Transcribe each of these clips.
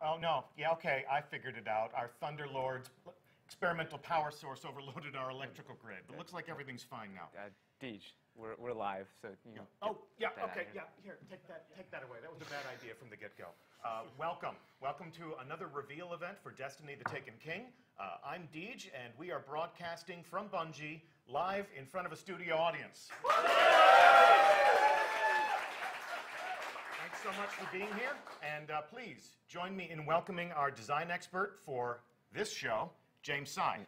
Oh, no. Yeah, okay, I figured it out. Our Thunderlord's experimental power source overloaded our electrical grid. But it looks like everything's fine now. Deej, we're live, so you know. Oh, yeah, okay, yeah. Here, take that away. That was a bad idea from the get-go. Welcome to another reveal event for Destiny: The Taken King. I'm Deej, and we are broadcasting from Bungie, live in front of a studio audience. Thanks so much for being here, and please join me in welcoming our design expert for this show, James Sy.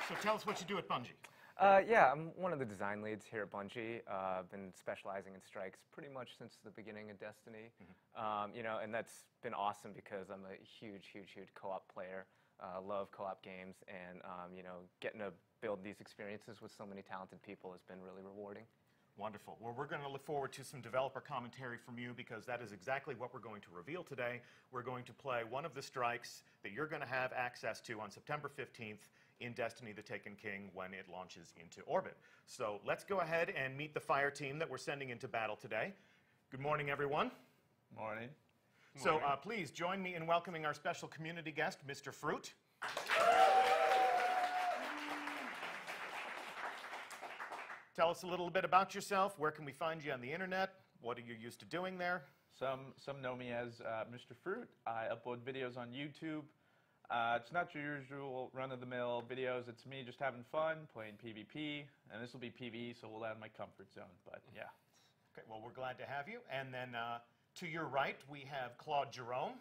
So tell us what you do at Bungie. Yeah, I'm one of the design leads here at Bungie. I've been specializing in strikes pretty much since the beginning of Destiny. You know, and that's been awesome because I'm a huge co-op player. Love co-op games, and you know, getting to build these experiences with so many talented people has been really rewarding. Wonderful. Well, we're going to look forward to some developer commentary from you because that is exactly what we're going to reveal today. We're going to play one of the strikes that you're going to have access to on September 15th in Destiny: The Taken King when it launches into orbit. So let's go ahead and meet the fire team that we're sending into battle today. Good morning, everyone. Morning. So please join me in welcoming our special community guest, Mr. Fruit. Tell us a little bit about yourself. Where can we find you on the internet? What are you used to doing there? Some know me as Mr. Fruit. I upload videos on YouTube. It's not your usual run-of-the-mill videos. It's me just having fun, playing PvP, and this will be PvE, so we'll add my comfort zone, but yeah. Okay, well, we're glad to have you. And then to your right, we have Claude Jerome.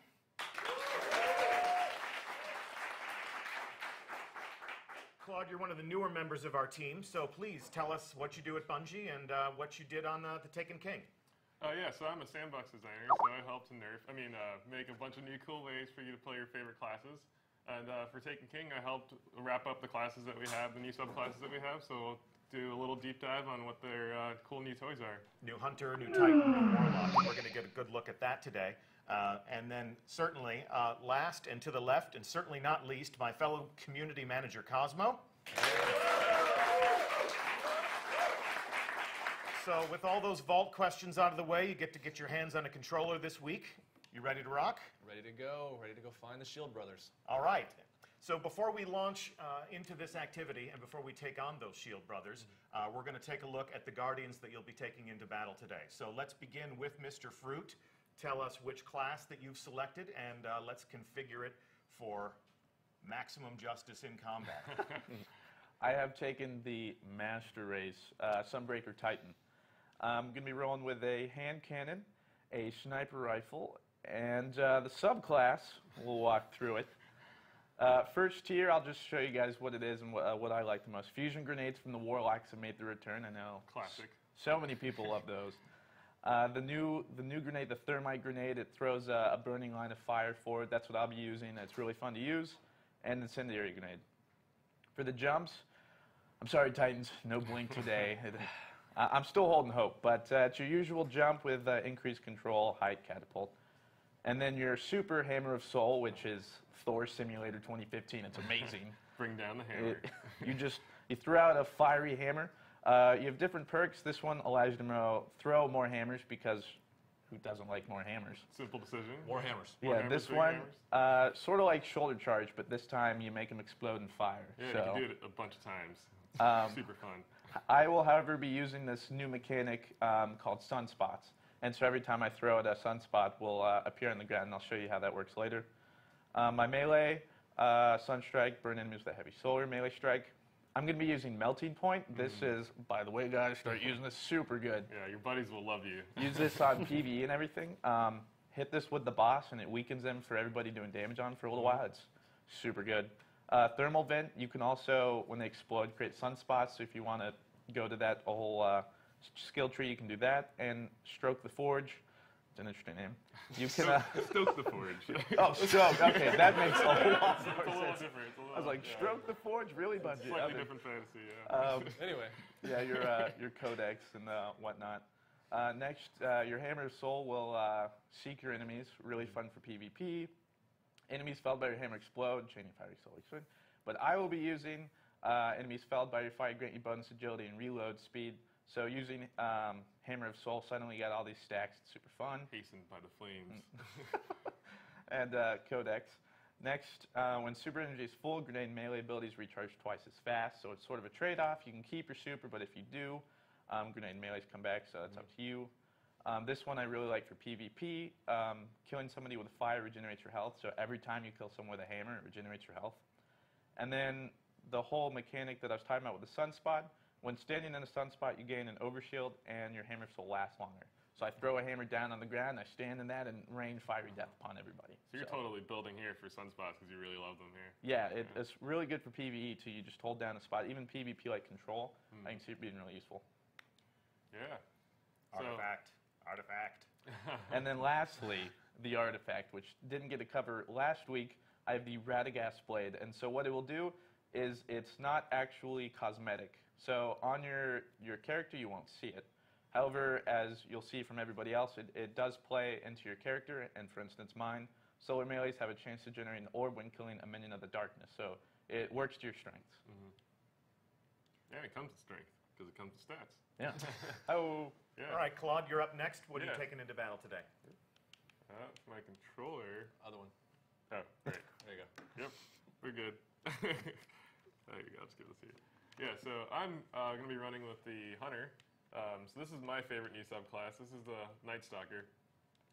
Claude, you're one of the newer members of our team, so please tell us what you do at Bungie and what you did on the Taken King. Yeah, so I'm a sandbox designer, so I helped to make a bunch of new cool ways for you to play your favorite classes. And for Taken King, I helped wrap up the classes that we have, the new subclasses that we have, so we'll do a little deep dive on what their cool new toys are. New Hunter, new Titan, new Warlock. We're going to get a good look at that today. And then certainly, last and to the left, and certainly not least, my fellow community manager, Cosmo. So with all those vault questions out of the way, you get to get your hands on a controller this week. You ready to rock? Ready to go find the Shield Brothers. All right. So before we launch into this activity and before we take on those Shield Brothers, we're going to take a look at the Guardians that you'll be taking into battle today. So let's begin with Mr. Fruit. Tell us which class that you've selected, and let's configure it for maximum justice in combat. I have taken the Master Race, Sunbreaker Titan. I'm going to be rolling with a hand cannon, a sniper rifle, and the subclass. We'll walk through it. First tier, I'll just show you guys what it is and what I like the most. Fusion grenades from the Warlocks have made the return. I know. Classic. So many people love those. The new grenade, the thermite grenade, it throws a burning line of fire forward. That's what I'll be using. It's really fun to use. And the incendiary grenade. For the jumps, I'm sorry, Titans, no blink today. I'm still holding hope, but it's your usual jump with increased control, height, catapult. And then your super Hammer of Soul, which is Thor Simulator 2015. It's amazing. Bring down the hammer. You throw out a fiery hammer. You have different perks. This one allows you to throw more hammers because who doesn't like more hammers? Simple decision. More hammers. Yeah, this one, sort of like shoulder charge, but this time you make them explode in fire. Yeah, so, you can do it a bunch of times. Super fun. I will, however, be using this new mechanic called sunspots. And so every time I throw it, a sunspot will appear on the ground, and I'll show you how that works later. My melee, Sunstrike, burn enemies with a heavy solar melee strike. I'm going to be using Melting Point. This is, by the way, guys, start using this super good. Yeah, your buddies will love you. Use this on PvE and everything. Hit this with the boss, and it weakens them for everybody doing damage on for a little while. It's super good. Thermal Vent, you can also, when they explode, create sunspots. So if you want to go to that whole skill tree, you can do that. And Stroke the Forge. It's an interesting name. You can Stoke the Forge. Oh, Stroke. Okay, that makes a lot more It's a sense. little different. I was like, Stroke the Forge, really, Bungie? Slightly different fantasy, yeah. Anyway. Yeah, your codex and whatnot. Next, your Hammer of Soul will seek your enemies. Really fun for PvP. Enemies felled by your hammer explode. Chain of fiery soul explode. But I will be using enemies felled by your fire grant you bonus agility and reload speed. So using Hammer of Soul, suddenly you got all these stacks. It's super fun. Hastened by the flames. And Codex. Next, when super energy is full, grenade and melee abilities recharge twice as fast. So it's sort of a trade-off. You can keep your super, but if you do, grenade and melees come back, so that's up to you. This one I really like for PvP. Killing somebody with fire regenerates your health, so every time you kill someone with a hammer, it regenerates your health. And then the whole mechanic that I was talking about with the sunspot, when standing in a sunspot, you gain an overshield, and your hammer will last longer. So I throw a hammer down on the ground, I stand in that, and rain fiery death upon everybody. So you're totally building here for sunspots because you really love them here. Yeah, it's really good for PvE too. You just hold down a spot. Even PvP like control, I can see it being really useful. Yeah. Artifact. And then lastly, the artifact, which didn't get a cover last week. I have the Radagast Blade, and so what it will do is it's not actually cosmetic. So on your character, you won't see it. However, as you'll see from everybody else, it does play into your character, and for instance mine, solar melees have a chance to generate an orb when killing a minion of the darkness, so it works to your strengths. Yeah, it comes with strength because it comes with stats. Yeah. Oh. Yeah. All right, Claude, you're up next. What are you taking into battle today? My controller. Other one. Oh, great. There you go. Yep, we're good. There you go, I'll just give this to you. Yeah, so I'm going to be running with the Hunter. So this is my favorite new subclass. This is the Night Stalker.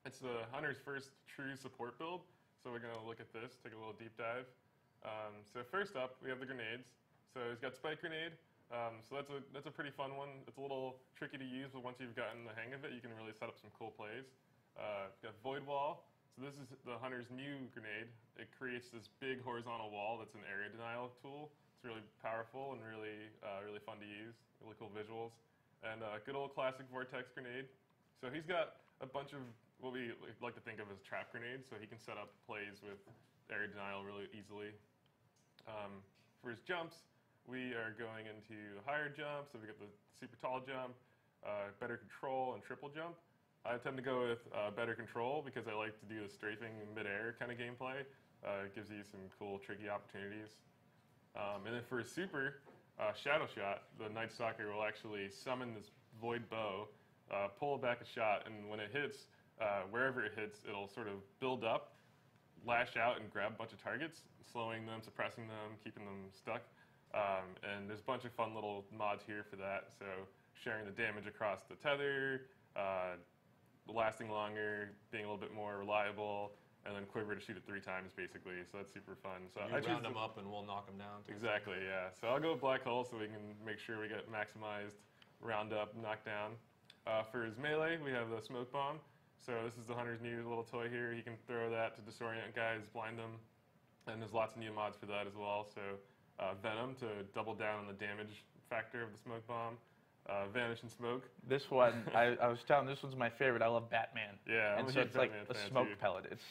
It's the Hunter's first true support build. So we're going to look at this, take a little deep dive. So first up, we have the grenades. So he's got Spike Grenade. So that's a pretty fun one. It's a little tricky to use, but once you've gotten the hang of it, you can really set up some cool plays. Got Void Wall. So this is the Hunter's new grenade. It creates this big horizontal wall that's an area denial tool. It's really powerful and really fun to use. Really cool visuals. And good old classic Vortex Grenade. So he's got a bunch of what we like to think of as trap grenades, so he can set up plays with area denial really easily. For his jumps, we are going into higher jumps, so we got the super tall jump, better control, and triple jump. I tend to go with better control because I like to do the strafing mid-air kind of gameplay. It gives you some cool, tricky opportunities. And then for his super, Shadow Shot, the Night Stalker will actually summon this void bow, pull back a shot, and when it hits, wherever it hits, it'll sort of build up, lash out, and grab a bunch of targets, slowing them, suppressing them, keeping them stuck. And there's a bunch of fun little mods here for that. So sharing the damage across the tether, lasting longer, being a little bit more reliable, and then quiver to shoot it 3 times basically. So that's super fun. So You round them up and we'll knock them down. Exactly, yeah. So I'll go with Black Hole so we can make sure we get maximized round up, knockdown. For his melee, we have the Smoke Bomb. So this is the Hunter's new little toy here. He can throw that to disorient guys, blind them, and there's lots of new mods for that as well. So Venom to double down on the damage factor of the Smoke Bomb. Vanish and Smoke. This one, I was telling, this one's my favorite. I love Batman. Yeah, and I'm so a huge it's like Batman a fan smoke too. pellet. It's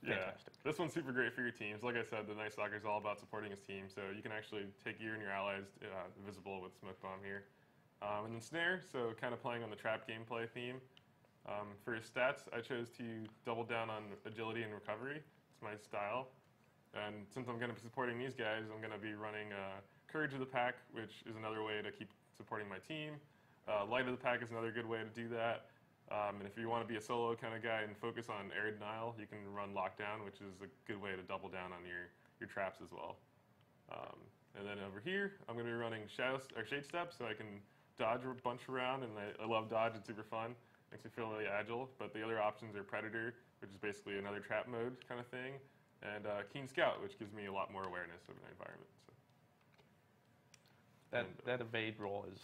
fantastic. This one's super great for your teams. Like I said, the Night Stalker is all about supporting his team, so you can actually take you and your allies visible with Smoke Bomb here. And then Snare, so kind of playing on the trap gameplay theme. For his stats, I chose to double down on agility and recovery. It's my style. And since I'm going to be supporting these guys, I'm going to be running Courage of the Pack, which is another way to keep supporting my team. Light of the Pack is another good way to do that. And if you want to be a solo kind of guy and focus on air denial, you can run Lockdown, which is a good way to double down on your traps as well. And then over here, I'm going to be running Shade Step, so I can dodge a bunch around, and I love dodge. It's super fun. Makes me feel really agile. But the other options are Predator, which is basically another trap mode kind of thing, and Keen Scout, which gives me a lot more awareness of my environment. So. That evade roll is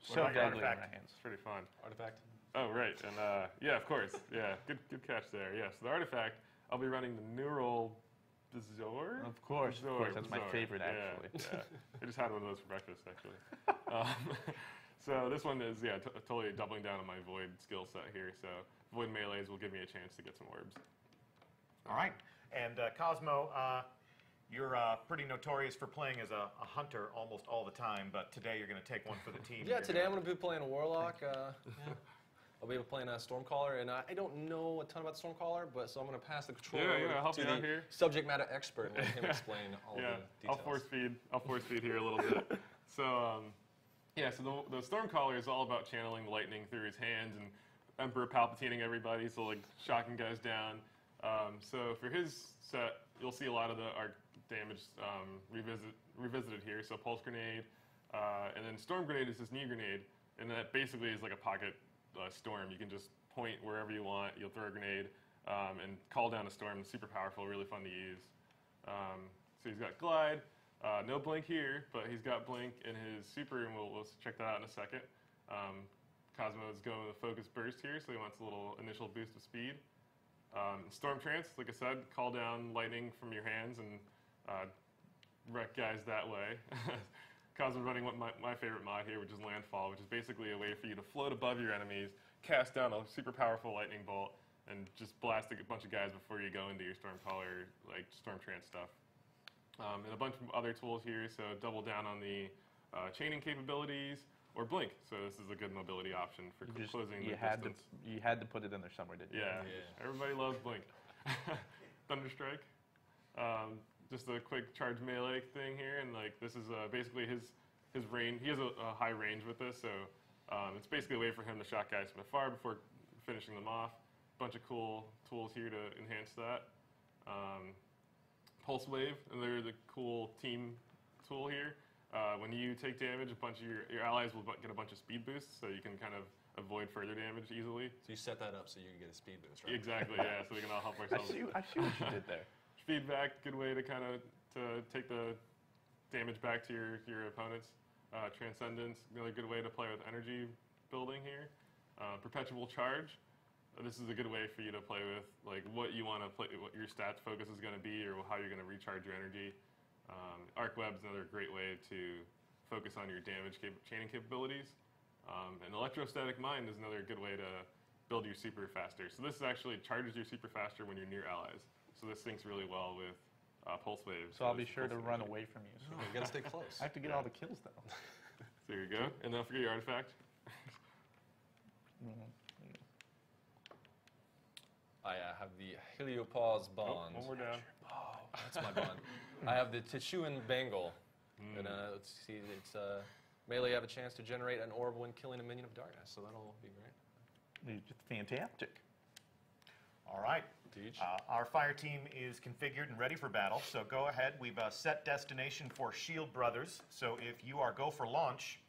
What so about your deadly in artifact? my hands. It's pretty fun. Artifact. Oh, right. And yeah, of course. Yeah, good catch there. Yeah, so the artifact, I'll be running the Neural Bizarre. Of course, that's my Bizarre. favorite actually. Yeah. I just had one of those for breakfast actually. So this one is, totally doubling down on my Void skill set here. So Void melees will give me a chance to get some orbs. All right. And Cosmo, you're pretty notorious for playing as a hunter almost all the time, but today you're going to take one for the team. Yeah, today I'm going to be playing a Warlock. I'll be playing a Stormcaller, and I don't know a ton about Stormcaller, but so I'm going to pass the control I'll help to you the out here. subject matter expert and let him explain all the details. I'll force feed here a little bit. So Yeah, so the Stormcaller is all about channeling the lightning through his hands and Emperor Palpatining everybody, so like shocking guys down. So for his set, you'll see a lot of the arc damage revisited here. So Pulse Grenade, and then Storm Grenade is this new grenade, and that basically is like a pocket storm. You can just point wherever you want, you'll throw a grenade, and call down a storm. It's super powerful, really fun to use. So he's got Glide. No blink here, but he's got blink in his super, and we'll check that out in a second. Cosmo is going with a focus burst here, so he wants a little initial boost of speed. Storm Trance, like I said, call down lightning from your hands and wreck guys that way. Cosmo's running my favorite mod here, which is Landfall, which is basically a way for you to float above your enemies, cast down a super powerful lightning bolt, and just blast a bunch of guys before you go into your Stormcaller, like Storm Trance stuff. And a bunch of other tools here, so double down on the chaining capabilities, or blink. So this is a good mobility option for closing the distance. You had to put it in there somewhere, didn't you? Yeah. Everybody loves blink. Thunderstrike. Just a quick charge melee thing here, and like this is basically his range. He has a high range with this, so it's basically a way for him to shock guys from afar before finishing them off. Bunch of cool tools here to enhance that. Pulse Wave, another the cool team tool here. When you take damage, a bunch of your allies will get a bunch of speed boosts, so you can kind of avoid further damage easily. So you set that up so you can get a speed boost, right? Exactly, yeah. So we can all help ourselves. I see what you did there. Feedback, good way to kind of take the damage back to your opponents. Transcendence, another good way to play with energy building here. Perpetual Charge. This is a good way for you to play with like what you want to play, what your stats focus is going to be, or how you're going to recharge your energy. Arc Web's another great way to focus on your damage chaining capabilities. And Electrostatic Mind is another good way to build your super faster. So this actually charges your super faster when you're near allies. So this syncs really well with Pulse Wave. So I'll be sure to run away from you. No, you gotta stay close. I have to get all the kills though. So there you go. And don't forget your artifact. I have the Heliopause Bond. One more down. Oh, that's my bond. I have the Tichuan Bangle. And let's see, it's melee. You have a chance to generate an orb when killing a minion of darkness, so that'll be great. It's fantastic. All right. Teach. Our fire team is configured and ready for battle, so go ahead. We've set destination for Shield Brothers, so if you are go for launch,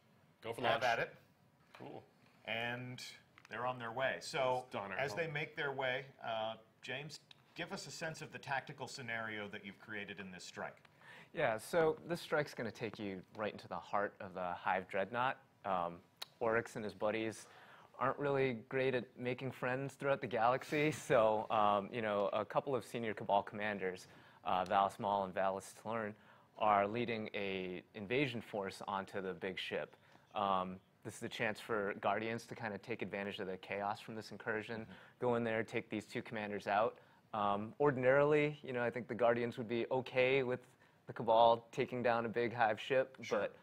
Go for have launch. at it. Cool. And they're on their way. So Donner. as they make their way, James, give us a sense of the tactical scenario that you've created in this strike. Yeah, so this strike's going to take you right into the heart of the Hive Dreadnaught. Oryx and his buddies aren't really great at making friends throughout the galaxy, so you know, a couple of senior Cabal commanders, Valis Maul and Valis Tlern, are leading a invasion force onto the big ship. This is a chance for Guardians to kind of take advantage of the chaos from this incursion, go in there, take these two commanders out. Ordinarily, you know, I think the Guardians would be okay with the Cabal taking down a big Hive ship, but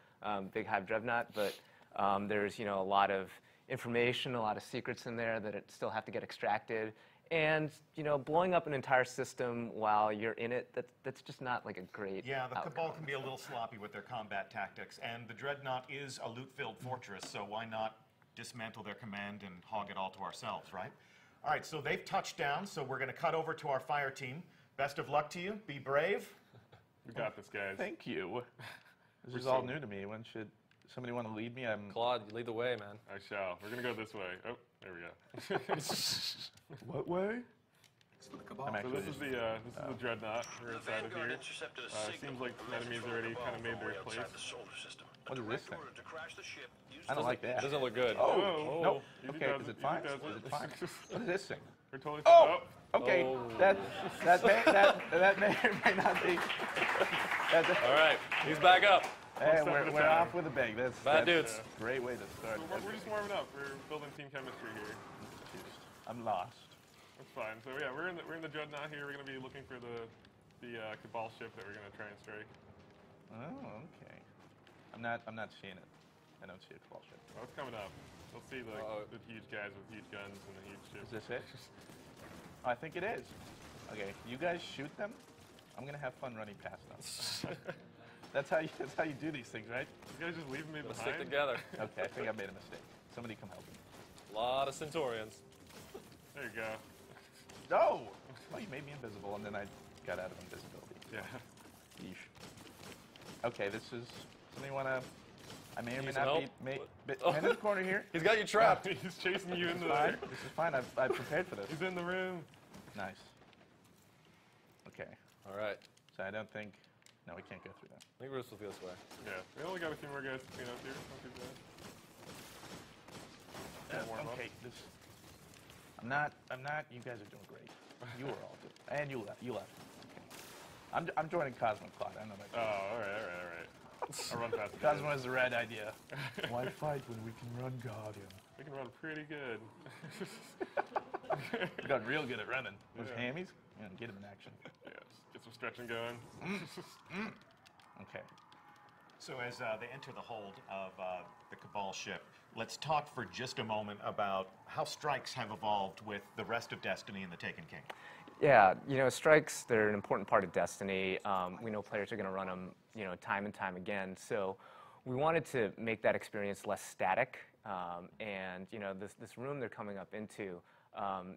big Hive Dreadnaught, but there's, you know, a lot of information, a lot of secrets in there that still have to get extracted. And, you know, blowing up an entire system while you're in it, that's just not like a great Yeah, the outcome. Cabal can be a little sloppy with their combat tactics, and the Dreadnought is a loot-filled fortress, so why not dismantle their command and hog it all to ourselves, right? All right, so they've touched down, so we're going to cut over to our fire team. Best of luck to you. Be brave. We got this, guys. Thank you. This We're is all so- new to me. When should somebody want to lead me? Claude, you lead the way, man. I shall. We're going to go this way. Oh, there we go. What way? I'm So actually this is the Dreadnought. We're inside of here. Seems like the enemy's already kind of made their place. What is this thing? I don't like that. It doesn't look good. Oh, no. Easy Okay, does is it easy fine? does Is it fine? What is this thing? We're totally Oh! oh. Okay, Oh. that may or may not be. All right, he's back up. Hey, step at a we're time. off with a bang. That's dudes. a great way to start. We're just warming up. We're building team chemistry here. I'm lost. That's fine. So yeah, we're in the Dreadnought here. We're going to be looking for the Cabal ship that we're going to try and strike. Oh, okay. I'm not seeing it. I don't see a Cabal ship. Oh, it's coming up. We'll see the huge guys with huge guns and the huge ships. Is this it? I think it is. Okay, you guys shoot them. I'm gonna have fun running past them. That's how you do these things, right? You guys just leaving me Gotta behind? stick together. Okay, I think I made a mistake. Somebody come help me. A lot of Centaurians. There you go. No! Oh, you made me invisible, and then I got out of invisibility. Yeah. Yeesh. Okay, this is something you want to... I may or may Need some not help? be... What? Hand in the corner here. He's got you trapped. He's chasing you into Fine. there. This is fine. I've prepared for this. He's in the room. Nice. Okay. All right. So I don't think... No, we can't go through that. I think we're supposed to go this way. Yeah. We only got a few more guys to clean up here. Not too bad. Warm up. Okay, this... I'm not... You guys are doing great. You were all good. And you left. Okay. I'm joining Cosmo Cloud. I know that. Oh, all right. I'll run past the Cosmo guys. has the right idea. Why fight when we can run Guardian? We can run pretty good. We got real good at running. Those Yeah. hammies? Yeah, get him in action. Yeah, just get some stretching going. Okay. So as they enter the hold of the Cabal ship, let's talk for just a moment about how strikes have evolved with the rest of Destiny and the Taken King. Yeah, strikes, they're an important part of Destiny. We know players are going to run them, time and time again. So we wanted to make that experience less static. And, this room they're coming up into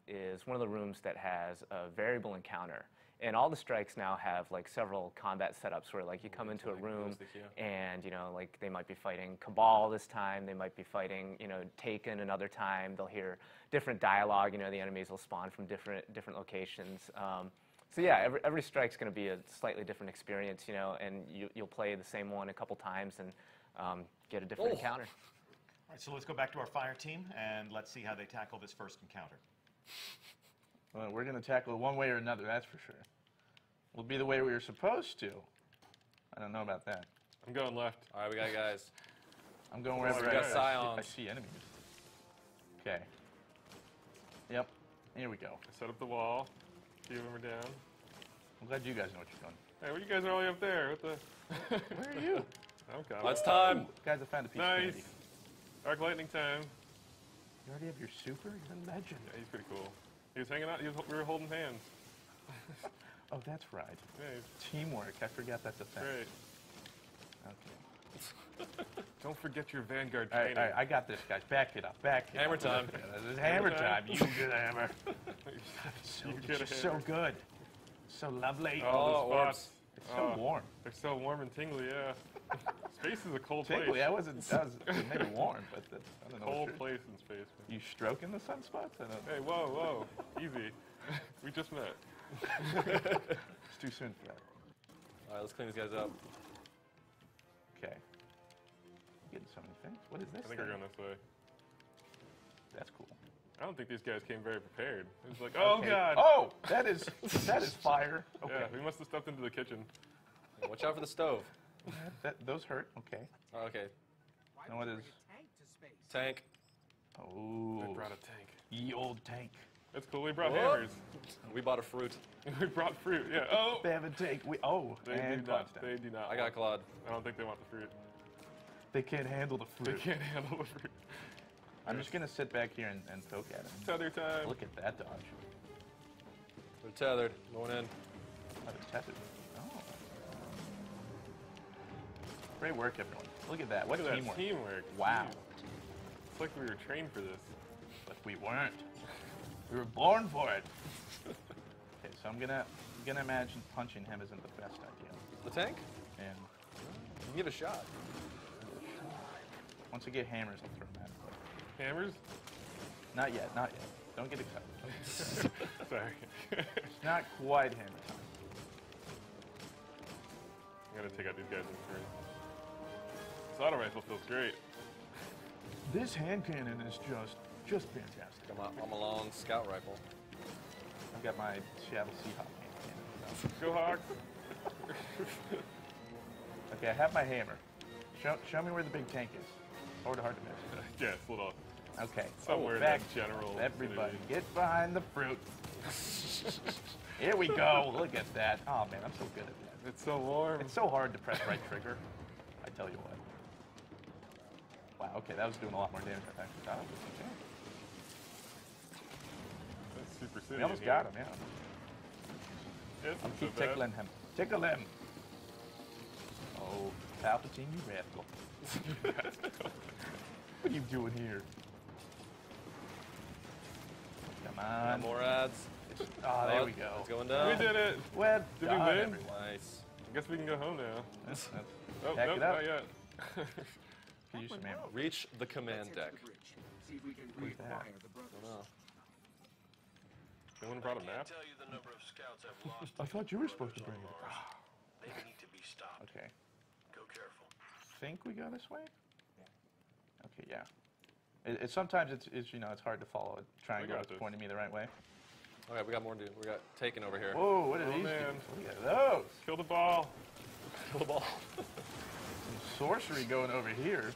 is one of the rooms that has a variable encounter. And all the strikes now have several combat setups where you come into a room and they might be fighting Cabal this time, they might be fighting Taken another time. They'll hear different dialogue. The enemies will spawn from different locations. So yeah, every strike's going to be a slightly different experience, and you'll play the same one a couple times and get a different encounter. All right, so let's go back to our fire team and let's see how they tackle this first encounter. Well, we're going to tackle it one way or another, that's for sure. We'll be the way we were supposed to. I don't know about that. I'm going left. All right, we got guys. I'm going wherever We got I Scions. see enemies. Okay. Yep. Here we go. I set up the wall. A few of them are down. I'm glad you guys know what you're doing. Hey, what you guys are all the way up there? What the? Where are you? I'm coming. Well, it's time. Guys, I found a piece of Nice. candy. Arc lightning time. You already have your super? You're a legend. Yeah, he's pretty cool. He was hanging out. We were holding hands. Oh, that's right. Yeah, he's Teamwork. I forgot that's a thing. great. Okay. Don't forget your Vanguard All right, training. I got this, guys. Back it up. Back it Hammer up. time. This is hammer time. You get a hammer. You It's get a just so hammer. good. So lovely. Oh, the Oh, spots. orbs. It's so warm. They're so warm and tingly, yeah. Space is a cold Tickly. place. That was maybe warm, but that's, I don't know. Cold what place in space. Man. you stroking the sunspots? I don't. Hey, whoa. Easy. We just met. It's too soon for that. All right, let's clean these guys up. Okay. Getting so many things. What is this? I think thing? we're going this way. That's cool. I don't think these guys came very prepared. It was like, oh, Okay. God. Oh, that is fire. Okay. Yeah, we must have stepped into the kitchen. Hey, watch out for the stove. Those hurt. Okay. Oh, okay. Now what is? Tank. Oh. They brought a tank. Ye old tank. That's cool. We brought Whoop. hammers. We bought a fruit. We brought fruit. Yeah. Oh. They have a tank. They And do not. Cloud's down. They do not. I got Claude. I don't think they want the fruit. They can't handle the They fruit. can't handle the fruit. I'm just gonna sit back here and poke at him. Tether time. Look at that dodge. They're tethered. Going in. Oh, they're tethered. Oh. Great work, everyone. Look at that. What Look at teamwork. that teamwork. Wow. Jeez. It's like we were trained for this. But we weren't. We were born for it. Okay, so I'm gonna imagine punching him isn't the best idea. The tank? And You can give it a shot. once I get hammers, I'll throw them at him. Hammers? Not yet, not yet. Don't get excited. Sorry. It's not quite hammer time. I'm gonna take out these guys in turn. This auto rifle feels great. This hand cannon is just fantastic. I'm a long scout rifle. I've got my Seattle Seahawk hand cannon. Go Hawks! Okay, I have my hammer. Show me where the big tank is. Hard to miss. Yeah, it's a little Okay. somewhere in back. that general Everybody, vicinity. get behind the fruit. Here we go. Look at that. Oh man, I'm so good at that. It's so warm. It's so hard to press right trigger. I tell you what. Wow. Okay, that was doing a lot more damage than I actually thought it was. Okay. That's super city. We almost in got here. him. Yeah. Yeah, it's I'm not keep so bad. tickling him. Tickle him. Oh, Oh, Palpatine, you rascal. What are you doing here? Come Got on. more ads. Oh, there we go. It's going down. We did it. Well Did we done, win? everyone. Nice. I guess we can go home now. Oh, Pack nope, it up. not yet. Could use some ammo. Reach the command deck. Who's that? I don't know. Someone brought a map? Tell you the number of scouts I've lost. I thought you were supposed to bring it. They need to be stopped. Okay. Go careful. Think we go this way? Okay, yeah. Sometimes it's you know it's hard to follow a triangle got that's this. pointing me the right way. Okay, we got more to do. We got Taken over here. Whoa, what are Oh, these? man. Look at those. Kill the ball. Kill the ball. Some sorcery going over here.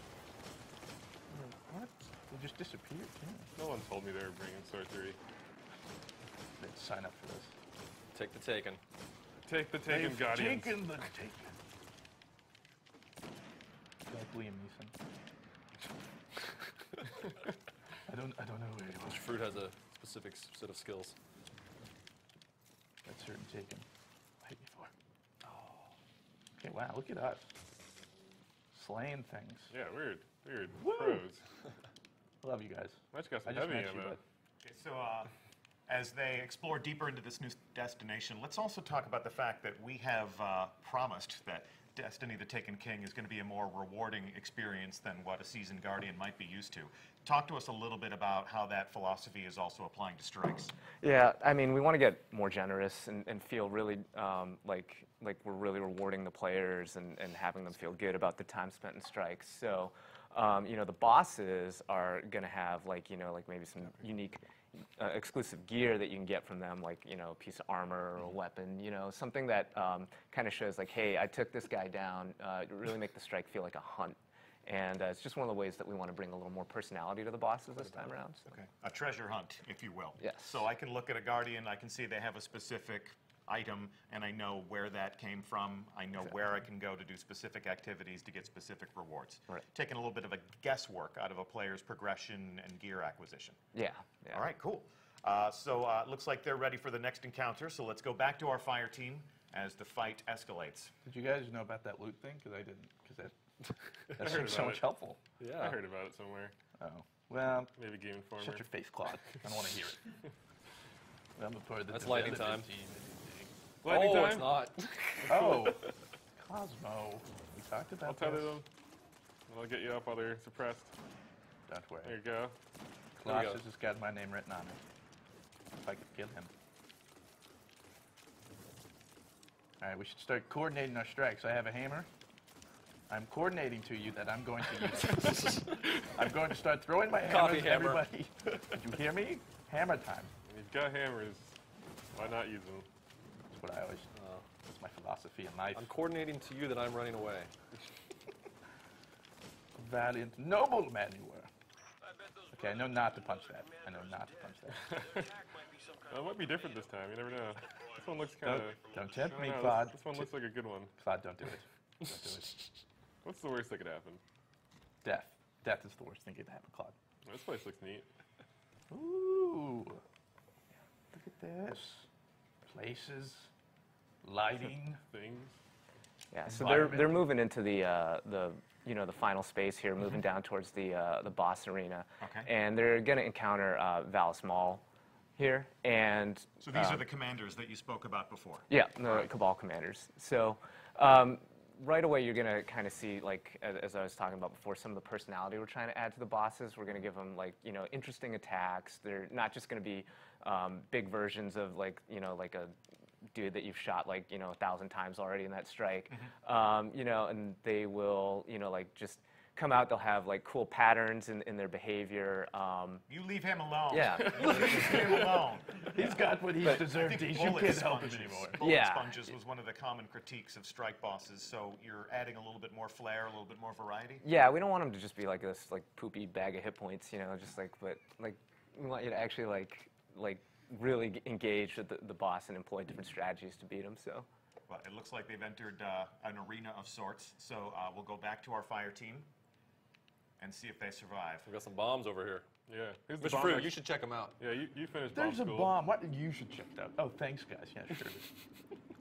What? They just disappeared too. No one told me they were bringing sorcery. Let's sign up for this. Take the Taken. Take the Taken They've Guardians. taken the Taken. Like Liam Neeson. I don't know where you Each are. fruit has a specific set of skills. That certain Taken. I hate you for. Oh. Okay, wow, look at us. Slaying things. Yeah, weird. Woo. Pros. I love you guys. I just got I some just heavy met you, ammo. but Okay, so as they explore deeper into this new destination, let's also talk about the fact that we have promised that Destiny the Taken King is going to be a more rewarding experience than what a seasoned Guardian might be used to. Talk to us a little bit about how that philosophy is also applying to strikes. Yeah, I mean, we want to get more generous and feel really like we're really rewarding the players and having them feel good about the time spent in strikes. So, you know, the bosses are going to have like maybe some unique exclusive gear that you can get from them, like, you know, a piece of armor or a weapon, you know, something that kind of shows like, hey, I took this guy down, really make the strike feel like a hunt. And it's just one of the ways that we want to bring a little more personality to the bosses this time around. So. Okay. A treasure hunt, if you will. Yes. So I can look at a Guardian, I can see they have a specific item, and I know where that came from. I know where I can go to do specific activities to get specific rewards. Right. Taking a little bit of a guesswork out of a player's progression and gear acquisition. Yeah. All right, cool. So it looks like they're ready for the next encounter, so let's go back to our fire team as the fight escalates. did you guys know about that loot thing? Because I didn't. Because that heard seems so about much it. helpful. Yeah. I heard about it somewhere. Oh. Well, Maybe Game Informer. shut your face, Claude. I don't want to hear it. I'm a part of the That's lightning development time. team. Lightning Oh, time? it's not. Oh, Cosmo. We talked about I'll tether this. them. And I'll get you up while they're suppressed. Don't worry. There you go. There we go. Colossus has got my name written on it. If I could kill him. All right, we should start coordinating our strikes. I have a hammer. I'm coordinating to you that I'm going to use it. I'm going to start throwing my Coffee hammers at hammer. everybody. Did you hear me? Hammer time. When you've got hammers, why not use them? That's what I always. That's my philosophy in life. I'm coordinating to you that I'm running away. Valiant, noble man you were. Okay, I know not to punch that. I know not to punch that. Well, it might be different this time. You never know. This one looks kind of. Don't tempt me, Claude. This one looks like a good one. Claude, don't do it. Don't do it. What's the worst that could happen? Death. Death is the worst thing that could happen, Claude. This place looks neat. Ooh. Look at this. Places. Lighting. Things. Yeah, so Environment. they're moving into the you know, the final space here, moving down towards the boss arena, Okay. and they're going to encounter Valis Maul here, and So these are the commanders that you spoke about before. yeah, the Cabal commanders. So right away, you're going to kind of see, like, as I was talking about before, some of the personality we're trying to add to the bosses. We're going to give them, like, you know, interesting attacks. They're not just going to be big versions of, like, you know, like a dude that you've shot, like, you know, 1,000 times already in that strike. You know, and they will, you know, like, just come out. They'll have, like, cool patterns in their behavior. You leave him alone. Yeah. You leave him alone. He's got what he's I deserved. think You bullet can't help him sponges, anymore. bullet Yeah. sponges was one of the common critiques of strike bosses, so you're adding a little bit more flair, a little bit more variety. Yeah, we don't want them to just be like this, like, poopy bag of hit points, you know, just like, but, like, we want you to actually, like really engage with the boss and employ different strategies to beat him, so. But it looks like they've entered an arena of sorts, so we'll go back to our fire team and see if they survive. We've got some bombs over here. Yeah. Who's the Mr. bomb Fruit, ex- you should check them out. Yeah, you finished There's a bomb school. bomb. What? You should check that out. Oh, thanks, guys. Yeah, sure.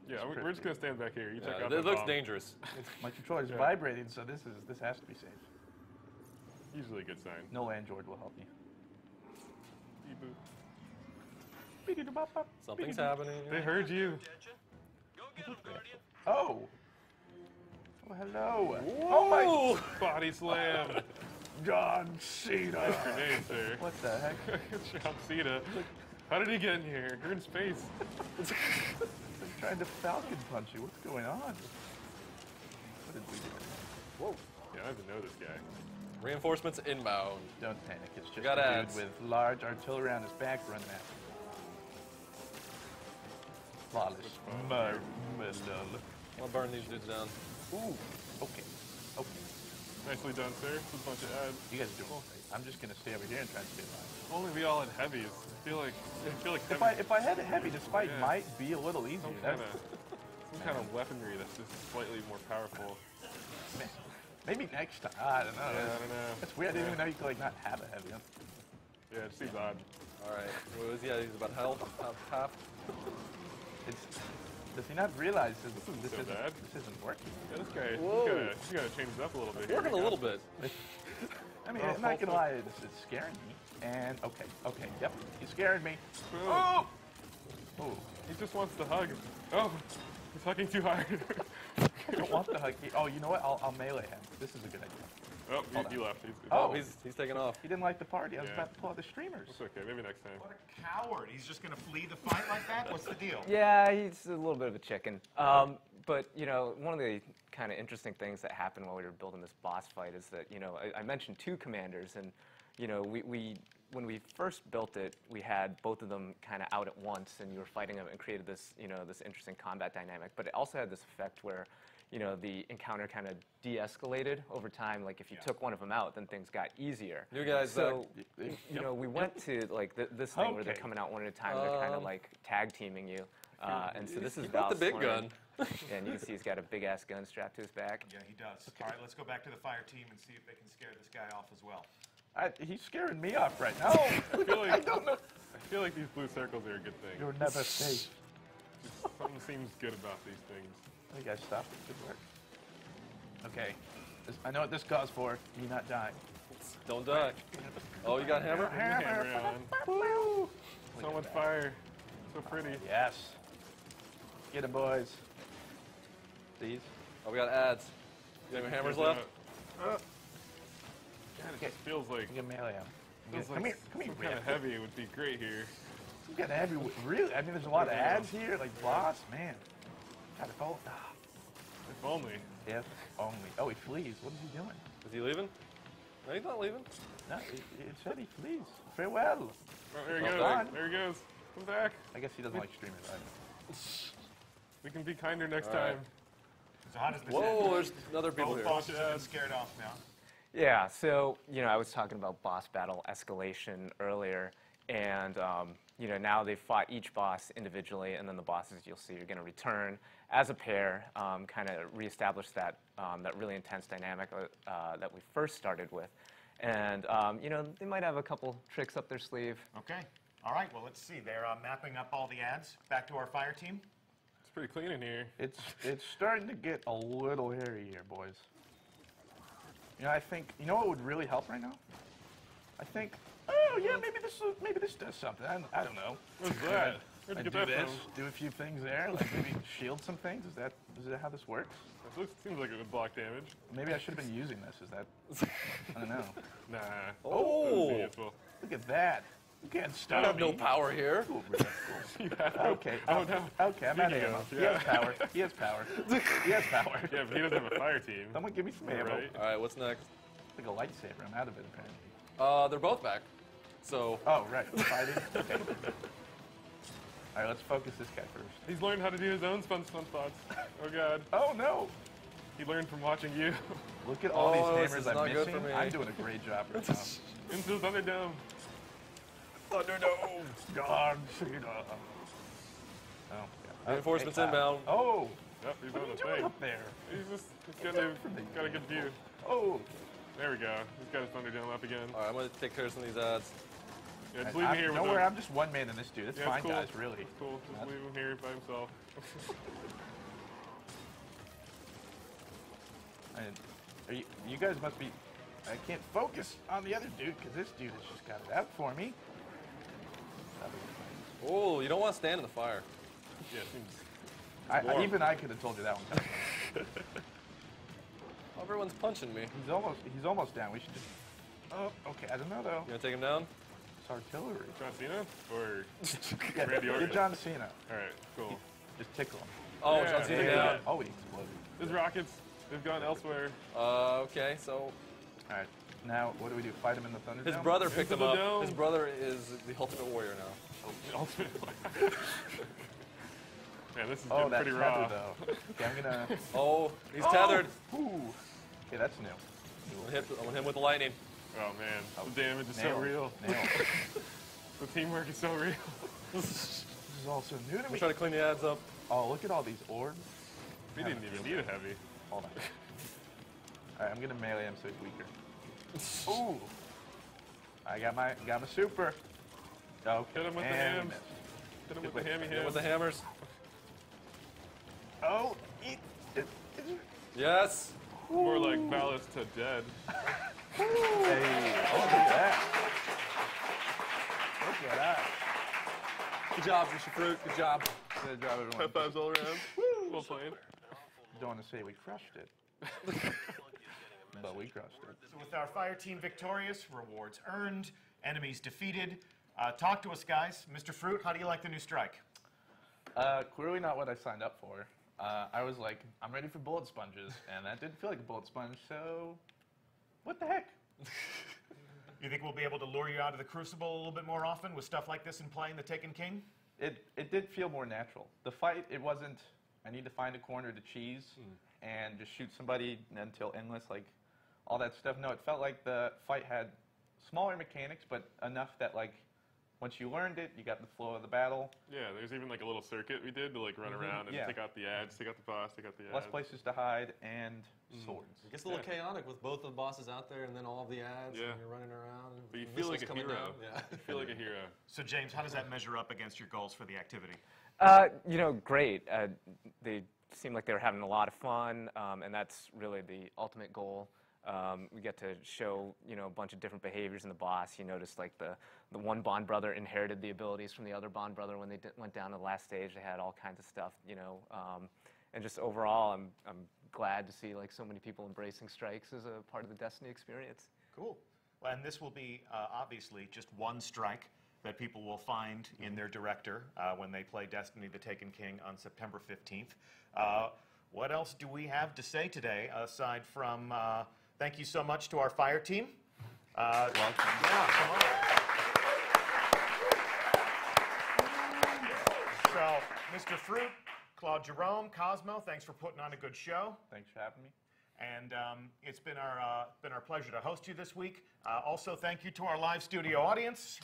Yeah, we're just gonna stand back here. You check Yeah, out it that looks bomb. dangerous. My controller's Yeah. vibrating, so this has to be safe. Usually a good sign. No Android will help you. Beep boop. Something's happening. They heard you. Attention. Go get him, Guardian. Oh. Oh, hello. Whoa! Oh my Body slam. John Cena. Grenade, sir. What the heck? John Cena. How did he get in here? You're in space. I'm trying to Falcon punch you. What's going on? What did we do? Whoa. Yeah, I don't even know this guy. Reinforcements inbound. Don't panic. It's just Got a ads. dude with large artillery on his back running at me. Flawless. Marmalade. I'll burn these dudes down. Ooh. Okay. Okay. Nicely done, sir. This is a bunch of ads. You guys are doing great. I'm just gonna stay over here and try to stay alive. If only we all had heavies. I feel like If I had a heavy, this fight Yeah. might be a little easier. some kind of weaponry that's just slightly more powerful. Maybe next time. I don't know. Yeah, I don't know. That's weird. I didn't even know you could like not have a heavy. Yeah, it seems odd. All right. What was he? He's about health. Half. Does he not realize this so isn't bad. this isn't working? Yeah, this guy, Whoa. you gotta change it up a little bit. Working a little bit. I mean, Oh, I'm not gonna oh, lie, it's scaring me. And okay, yep, he's scaring me. Boom. Oh, oh, He just wants to hug. Oh, he's hugging too hard. I don't want the hug. Oh, you know what? I'll melee him. This is a good idea. Oh, Hold he on. left. Oh. He's taking off. He didn't like the party. I was Yeah. about to pull out the streamers. It's okay. Maybe next time. What a coward. He's just going to flee the fight like that? What's the deal? Yeah, he's a little bit of a chicken. But, you know, one of the kind of interesting things that happened while we were building this boss fight is that, you know, I mentioned two commanders, and, you know, when we first built it, we had both of them kind of out at once, and you were fighting them and created this, you know, this interesting combat dynamic. But it also had this effect where, you know, the encounter kind of de-escalated over time. Like, if you took one of them out, then things got easier. You guys, So, you know, we went to, like, this thing where they're Okay. coming out one at a time. They're kind of, like, tag teaming you. And so this is you got the big gun. Yeah, and you can see he's got a big-ass gun strapped to his back. Yeah, he does. All right, let's go back to the fire team and see if they can scare this guy off as well. He's scaring me off right now. I don't know. I feel like these blue circles are a good thing. You're never safe. Something seems good about these things. You guys stop. Good work. Okay. I know what this calls for. Me not dying. Don't die. Oh, you got hammer? Hammer on. Woo! So much fire. So pretty. Yes. Get 'em, boys. Please. Oh, we got ads. You have any hammers left? God, it Okay. just feels like, You can melee him. feels Come like here. Come here. some kind of Raptor. heavy would be great here. You got heavy. Really? I mean, there's a lot of ads here. Like, boss, man. God, if all. If only. If only. Oh, he flees. What is he doing? Is he leaving? No, he's not leaving. No, it said he flees. Farewell. Oh, there he Well goes. done. There he goes. Come back. I guess he doesn't like streamers either. We can be kinder next All right. time. So how does this Whoa, end? there's other people Both here. bosses have been scared off now. Yeah, so, you know, I was talking about boss battle escalation earlier, and, you know, now they've fought each boss individually, and then the bosses you'll see are going to return as a pair, kind of reestablish that, that really intense dynamic that we first started with. And, you know, they might have a couple tricks up their sleeve. Okay. All right, well, let's see. They're mapping up all the ads. Back to our fire team. It's pretty clean in here. It's starting to get a little hairy here, boys. You know, I think, you know what would really help right now? I think, oh yeah, maybe this does something. I don't know. What's that? Where'd I you do get that this, from? do a few things there, like maybe shield some things. Is that how this works? Seems like it would block damage. Maybe I should have been using this. Is that? I don't know. Nah. Oh. That would be useful. Look at that. You can't I stop have me. no power here. Cool, really cool. You have no- Okay. Oh, no. Okay, I'm out of Speaking ammo. of, He yeah. has power. He has power. He has power. Yeah, but he doesn't have a fire team. Someone give me some ammo. Right. All right, what's next? Like a lightsaber. I'm out of it apparently. They're both back. So, Oh, right. We're fighting? Okay. All right, let's focus this guy first. He's learned how to do his own stun spots. Oh, God. Oh, no. He learned from watching you. Look at all Oh, these this hammers is I'm not good missing. for me. I'm doing a great job right now. Into the Thunderdome. Thunderdome. God, Cena. Oh, yeah. Reinforcements Okay, inbound. Oh, Yep, he's what on are you the doing thing. up there? He's got a good view. Oh, There we go. He's got his Thunderdome up again. All right, I'm gonna take care of some of these ads. Yeah, just leave him here with Don't him. worry, I'm just one man in this dude. It's Yeah, fine, cool. guys, really. It's cool. Just leave him here by himself. And you guys must be... I can't focus on the other dude because this dude has just got it out for me. Oh, you don't want to stand in the fire. Yeah, it seems warm. Even I could have told you that one time. Everyone's punching me. He's almost down. We should just... Oh, okay. I don't know, though. You gonna take him down? It's artillery. John Cena or Yeah, Randy Orton? get John Cena. All right, cool. Just tickle him. Oh, Yeah, John Cena yeah. down. Oh, he exploded. His rockets, they've gone elsewhere. Okay, so All right. Now, what do we do? Fight him in the Thunderdome? his brother picked Into him the up. dome. His brother is the ultimate warrior now. The ultimate. Man, this is Oh, getting that pretty tether, raw. though. Okay, I'm gonna... Oh, he's tethered. Ooh. Okay, that's new. I'm gonna hit him with the lightning. Oh man, the damage is so Nailed. real. Nailed. The teamwork is so real. This is all so new to I'm me. trying to clean the ads up. Oh, look at all these orbs. We didn't even need a heavy. Hold on. All right, I'm gonna melee him so he's weaker. Ooh. I got my super. Okay. Hit him with the and we hams. missed. Hit him with the Wait, hammy Hit hams. with the hammers. Oh, Yes. More like ballast to dead. Hey, oh, look at that. Look at that. Good job, Mr. Fruit. Good job. Good job, everyone. High fives all around. Well played. Don't want to say we crushed it, but we crushed it. So with our fire team victorious, rewards earned, enemies defeated. Talk to us, guys. Mr. Fruit, how do you like the new strike? Clearly not what I signed up for. I was like, I'm ready for bullet sponges, and that didn't feel like a bullet sponge, so what the heck? You think we'll be able to lure you out of the Crucible a little bit more often with stuff like this and playing the Taken King? It did feel more natural. The fight, it wasn't, I need to find a corner to cheese and just shoot somebody until endless, like all that stuff. No, it felt like the fight had smaller mechanics, but enough that like once you learned it, you got the flow of the battle. Yeah, there's even like a little circuit we did to like run around and Yeah. take out the ads, take out the boss, take out the ads. Less places to hide and swords. It gets a little chaotic with both of the bosses out there and then all of the ads Yeah. and you're running around. And But you feel like missiles a coming hero. down. Yeah. You feel like a hero. So James, how does that measure up against your goals for the activity? You know, great. They seemed like they were having a lot of fun, and that's really the ultimate goal. We get to show, you know, a bunch of different behaviors in the boss. You notice like the one Bond brother inherited the abilities from the other Bond brother when they went down to the last stage. They had all kinds of stuff, you know, and just overall, I'm glad to see like so many people embracing strikes as a part of the Destiny experience. Cool. Well, and this will be obviously just one strike that people will find in their director when they play Destiny the Taken King on September 15th. What else do we have to say today aside from thank you so much to our fire team? Welcome. Yeah, come on. So, Mr. Fruit, Claude Jerome, Cosmo, thanks for putting on a good show. Thanks for having me. And it's been our pleasure to host you this week. Also, thank you to our live studio audience.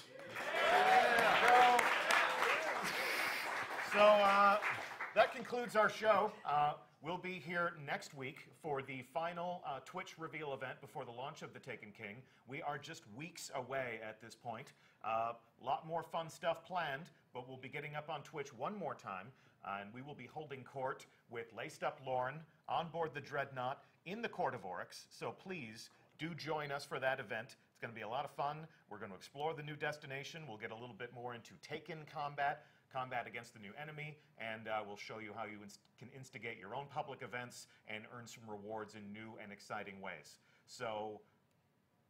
So that concludes our show. We'll be here next week for the final Twitch reveal event before the launch of The Taken King. We are just weeks away at this point. A lot more fun stuff planned, but we'll be getting up on Twitch one more time, and we will be holding court with Laced Up Lauren on board the Dreadnaught in the Court of Oryx. So please do join us for that event. It's going to be a lot of fun. We're going to explore the new destination. We'll get a little bit more into Taken combat against the new enemy, and we'll show you how you can instigate your own public events and earn some rewards in new and exciting ways. So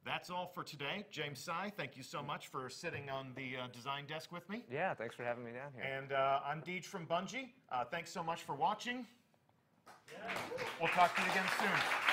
that's all for today. James Sy, thank you so much for sitting on the design desk with me. Yeah, thanks for having me down here. And I'm Deej from Bungie. Thanks so much for watching. We'll talk to you again soon.